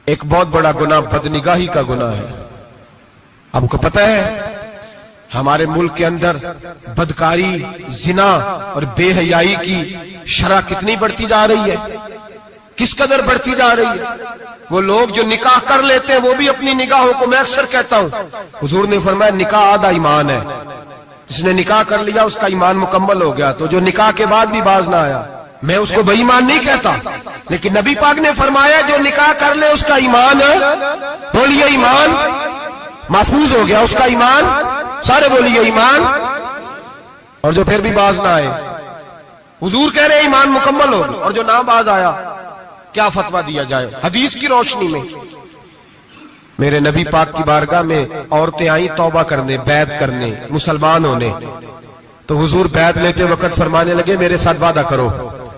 ایک بہت بڑا گناہ بدنگاہی کا گناہ ہے. آپ کو پتہ ہے ہمارے ملک کے اندر بدکاری، زنا اور بے حیائی کی شرح کتنی بڑھتی جا رہی ہے، کس قدر بڑھتی جا رہی ہے. وہ لوگ جو نکاح کر لیتے ہیں وہ بھی اپنی نگاہوں کو، میں اکثر کہتا ہوں، حضور نے فرمایا نکاح آدھا ایمان ہے. جس نے نکاح کر لیا اس کا ایمان مکمل ہو گیا. تو جو نکاح کے بعد بھی باز نہ آیا، میں اس کو بے ایمان نہیں کہتا، لیکن نبی پاک نے فرمایا جو نکاح کر لے اس کا ایمان، بولیے ایمان محفوظ ہو گیا، اس کا ایمان، سارے بولیے ایمان. اور جو پھر بھی باز نہ آئے، حضور کہہ رہے ایمان مکمل ہو گیا. اور جو نہ باز آیا کیا فتویٰ دیا جائے حدیث کی روشنی میں؟ میرے نبی پاک کی بارگاہ میں عورتیں آئیں توبہ کرنے، بیعت کرنے، مسلمان ہونے. تو حضور بیعت لیتے وقت فرمانے لگے میرے ساتھ وعدہ کرو،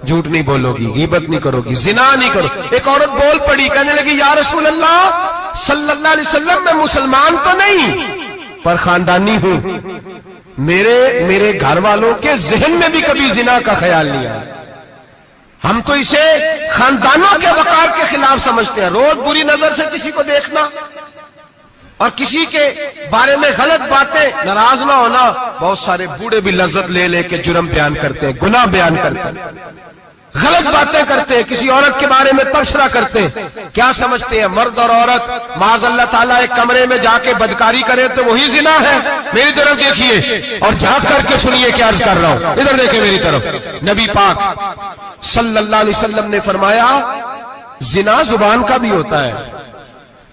جھوٹ نہیں بولو گی، غیبت نہیں کرو گی، زنا نہیں کرو. ایک عورت بول پڑی، کہنے لگی یا رسول اللہ صلی اللہ علیہ وسلم میں مسلمان تو نہیں پر خاندانی ہوں، میرے گھر والوں کے ذہن میں بھی کبھی زنا کا خیال نہیں آیا. ہم تو اسے خاندانوں کے وقار کے خلاف سمجھتے ہیں. روز بری نظر سے کسی کو دیکھنا اور کسی کے بارے میں غلط باتیں، ناراض نہ ہونا. بہت سارے بوڑھے بھی لذت لے لے کے جرم بیان کرتے ہیں، گناہ بیان کرتے ہیں، غلط باتیں کرتے ہیں، کسی عورت کے بارے میں تبصرہ کرتے ہیں. کیا سمجھتے ہیں مرد اور عورت معاذ اللہ تعالیٰ ایک کمرے میں جا کے بدکاری کرے تو وہی زنا ہے؟ میری طرف دیکھیے اور جھانک کر کے سنیے کیا عرض کر رہا ہوں، ادھر دیکھیں میری طرف. نبی پاک صلی اللہ علیہ وسلم نے فرمایا زنا زبان کا بھی ہوتا ہے،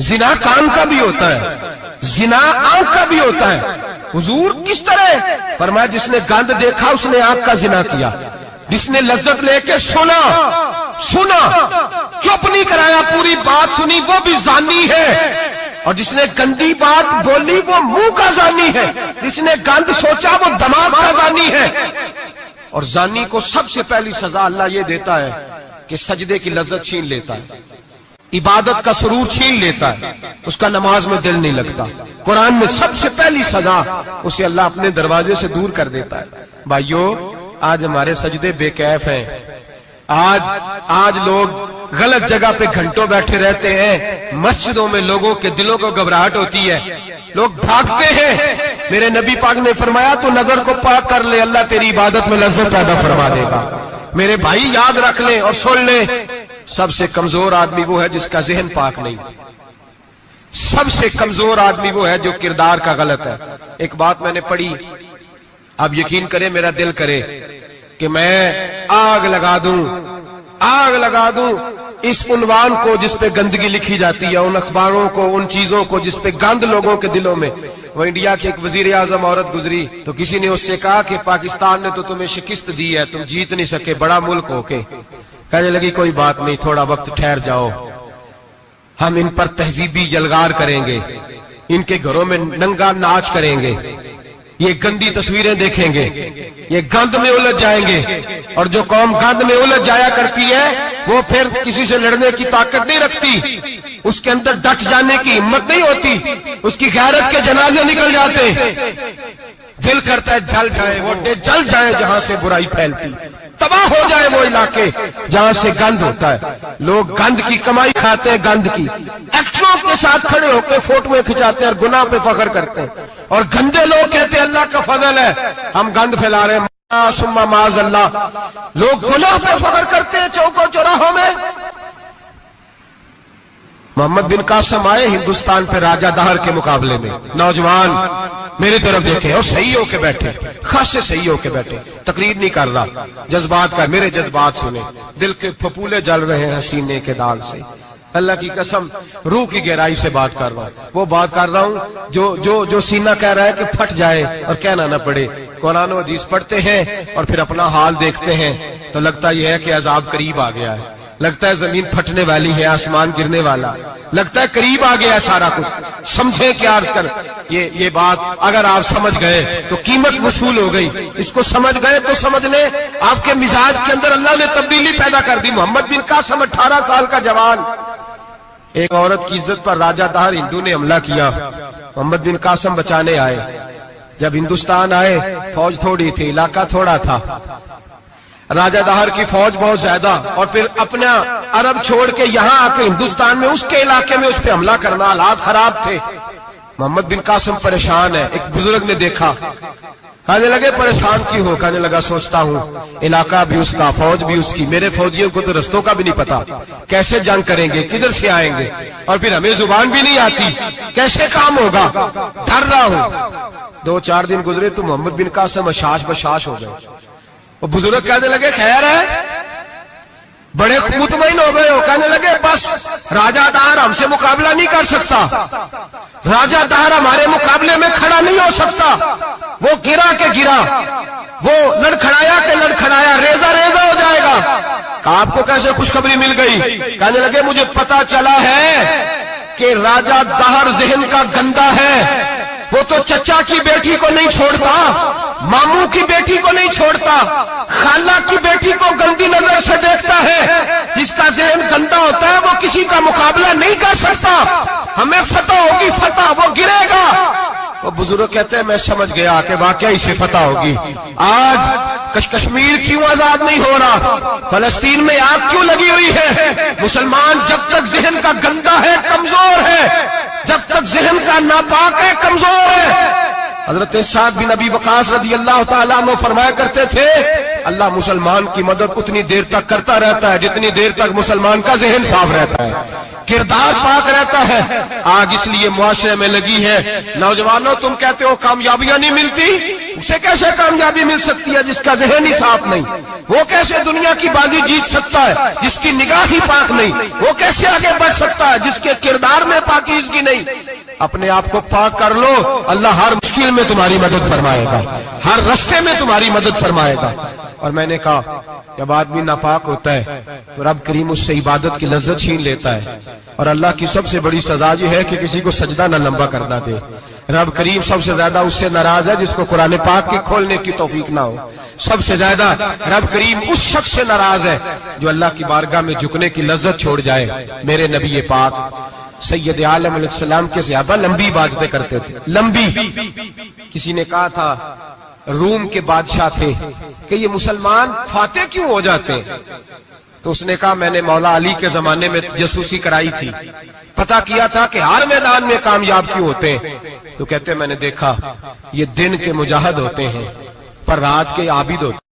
زنا کان کا بھی ہوتا ہے، زنا آنکھ کا بھی ہوتا ہے. حضور کس طرح؟ فرمایا جس نے گند دیکھا اس نے آنکھ کا زنا کیا، جس نے لذت لے کے سنا چپ نہیں کرایا، پوری بات سنی، وہ بھی زانی ہے. اور جس نے گندی بات بولی وہ منہ کا زانی ہے، جس نے گند سوچا وہ دماغ کا زانی ہے. اور زانی کو سب سے پہلی سزا اللہ یہ دیتا ہے کہ سجدے کی لذت چھین لیتا ہے، عبادت کا سرور چھین لیتا ہے، اس کا نماز میں دل نہیں لگتا. قرآن میں سب سے پہلی سزا اسے اللہ اپنے دروازے سے دور کر دیتا ہے. بھائیو آج ہمارے سجدے بے کیف ہیں، آج لوگ غلط جگہ پہ گھنٹوں بیٹھے رہتے ہیں. مسجدوں میں لوگوں کے دلوں کو گھبراہٹ ہوتی ہے، لوگ بھاگتے ہیں. میرے نبی پاک نے فرمایا تو نظر کو پاک کر لے، اللہ تیری عبادت میں لذت پیدا فرما دے گا. میرے بھائی یاد رکھ لیں اور سن لیں، سب سے کمزور آدمی وہ ہے جس کا ذہن پاک نہیں. سب سے کمزور آدمی وہ ہے جو کردار کا غلط ہے. ایک بات میں نے پڑھی، اب یقین کریں میرا دل کرے کہ میں آگ لگا دوں اس عنوان کو جس پہ گندگی لکھی جاتی ہے، ان اخباروں کو، ان چیزوں کو جس پہ گند لوگوں کے دلوں میں. وہ انڈیا کی ایک وزیر اعظم عورت گزری تو کسی نے اس سے کہا کہ پاکستان نے تو تمہیں شکست دی ہے، تم جیت نہیں سکے بڑا ملک ہو کے. کہنے لگی کوئی بات نہیں، تھوڑا وقت ٹھہر جاؤ، ہم ان پر تہذیبی یلغار کریں گے، ان کے گھروں میں ننگا ناچ کریں گے، یہ گندی تصویریں دیکھیں گے، یہ گند میں الجھ جائیں گے. اور جو قوم گند میں الجھ جایا کرتی ہے وہ پھر کسی سے لڑنے کی طاقت نہیں رکھتی، اس کے اندر ڈٹ جانے کی ہمت نہیں ہوتی، اس کی غیرت کے جنازے نکل جاتے. دل کرتا ہے جل جائے وہ جل جائے جہاں سے برائی پھیلتی، تباہ ہو جائے وہ علاقے جہاں سے گند ہوتا ہے. لوگ گند کی کمائی کھاتے ہیں، گند کی ایکٹروں کے ساتھ کھڑے ہو کے فوٹویں کھچاتے ہیں اور گناہ پہ فخر کرتے ہیں. اور گندے لوگ کہتے ہیں اللہ کا فضل ہے ہم گند پھیلا رہے ہیں، ثم معاذ اللہ. لوگ گناہ پہ فخر کرتے ہیں چوکوں چوراہوں میں. محمد بن قاسم آئے ہندوستان پہ راجہ دہر کے مقابلے میں، نوجوان میری طرف دیکھیں اور صحیح ہو کے بیٹھے، خاصے صحیح ہو کے بیٹھے، تقریر نہیں کر رہا، جذبات کا، میرے جذبات سنیں، دل کے پھپولے جل رہے ہیں سینے کے داغ سے. اللہ کی قسم روح کی گہرائی سے بات کر رہا ہوں، وہ بات کر رہا ہوں جو سینہ کہہ رہا ہے کہ پھٹ جائے اور کہنا نہ پڑے. قرآن و حدیث پڑھتے ہیں اور پھر اپنا حال دیکھتے ہیں تو لگتا یہ ہے کہ عذاب قریب آ گیا ہے، لگتا ہے زمین پھٹنے والی ہے، آسمان گرنے والا، لگتا ہے قریب آ گیا سارا کچھ. سمجھیں کیا عرض کر، یہ بات اگر آپ سمجھ گئے تو قیمت وصول ہو گئی. اس کو سمجھ گئے تو سمجھ لیں آپ کے مزاج کے اندر اللہ نے تبدیلی پیدا کر دی. محمد بن قاسم 18 سال کا جوان، ایک عورت کی عزت پر راجہ دہر ہندو نے حملہ کیا، محمد بن قاسم بچانے آئے. جب ہندوستان آئے فوج تھوڑی تھی، علاقہ تھوڑا تھا، راجہ دہر کی فوج بہت زیادہ، اور پھر اپنا عرب چھوڑ کے یہاں آ کے ہندوستان میں اس کے علاقے میں اس پہ حملہ کرنا، حالات خراب تھے۔ محمد بن قاسم پریشان ہے۔ ایک بزرگ نے دیکھا، کہنے لگے پریشان کیوں ہو؟ کہنے لگا سوچتا ہوں علاقہ بھی اس کا، فوج بھی اس کی، میرے فوجیوں کو تو رستوں کا بھی نہیں پتا، کیسے جنگ کریں گے، کدھر سے آئیں گے، اور پھر ہمیں زبان بھی نہیں آتی، کیسے کام ہوگا، ڈر رہا ہوں۔ 2-4 دن گزرے تو محمد بن قاسم اشاش بشاش ہو گئے۔ وہ بزرگ کہنے لگے خیر ہے، بڑے مطمئن ہو گئے ہو؟ کہنے لگے بس راجہ دہر ہم سے مقابلہ نہیں کر سکتا، راجہ دہر ہمارے مقابلے میں کھڑا نہیں ہو سکتا، وہ گرا کے گرا، وہ لڑکھڑایا کے لڑکھڑایا، ریزہ ریزہ ہو جائے گا۔ کہا آپ کو کیسے خوشخبری مل گئی؟ کہنے لگے مجھے پتا چلا ہے کہ راجہ دہر ذہن کا گندا ہے، وہ تو چچا کی بیٹی کو نہیں چھوڑتا، ماموں کی بیٹی کو نہیں چھوڑتا، خالہ کی بیٹی کو گندی نظر سے دیکھتا ہے۔ جس کا ذہن گندا ہوتا ہے وہ کسی کا مقابلہ نہیں کر سکتا، ہمیں فتح ہوگی، فتح، وہ گرے گا۔ وہ بزرگ کہتے ہیں میں سمجھ گیا کہ واقعی سے فتح ہوگی۔ آج کشمیر کیوں آزاد نہیں ہو رہا، فلسطین میں آگ کیوں لگی ہوئی ہے؟ مسلمان جب تک ذہن کا گندا ہے کمزور ہے، جب تک ذہن کا ناپاک ہے کمزور ہے۔ حضرت سعد بن ابی وقاص رضی اللہ تعالیٰ عنہ فرمایا کرتے تھے اللہ مسلمان کی مدد اتنی دیر تک کرتا رہتا ہے جتنی دیر تک مسلمان کا ذہن صاف رہتا ہے، کردار پاک رہتا ہے۔ آگ اس لیے معاشرے میں لگی ہے۔ نوجوانوں تم کہتے ہو کامیابیاں نہیں ملتی، اسے کیسے کامیابی مل سکتی ہے جس کا ذہن ہی صاف نہیں؟ وہ کیسے دنیا کی بازی جیت سکتا ہے جس کی نگاہ ہی پاک نہیں؟ وہ کیسے آگے بڑھ سکتا ہے جس کے کردار میں پاکیزگی نہیں؟ اپنے آپ کو پاک کر لو، اللہ ہر مشکل میں تمہاری مدد فرمائے گا، ہر رستے میں تمہاری مدد فرمائے گا۔ اور میں نے کہا جب آدمی ناپاک ہوتا ہے تو رب کریم اس سے عبادت کی لذت چھین لیتا ہے، اور اللہ کی سب سے بڑی سزا یہ ہے کہ کسی کو سجدہ نہ لمبا کرنا دے۔ رب کریم سب سے زیادہ اس سے ناراض ہے جس کو قرآن پاک کے کھولنے کی توفیق نہ ہو۔ سب سے زیادہ رب کریم اس شخص سے ناراض ہے جو اللہ کی بارگاہ میں جھکنے کی لذت چھوڑ جائے۔ میرے نبی پاک سید عالم علیہ السلام کے صحابہ لمبی عبادتیں کرتے تھے، لمبی۔ کسی نے کہا تھا روم کے بادشاہ تھے کہ یہ مسلمان فاتح کیوں ہو جاتے ہیں؟ تو اس نے کہا میں نے مولا علی کے زمانے میں جاسوسی کرائی تھی، پتا کیا تھا کہ ہر میدان میں کامیاب کیوں ہوتے ہیں۔ تو کہتے میں نے دیکھا یہ دن کے مجاہد ہوتے ہیں پر رات کے عابد ہوتے ہیں۔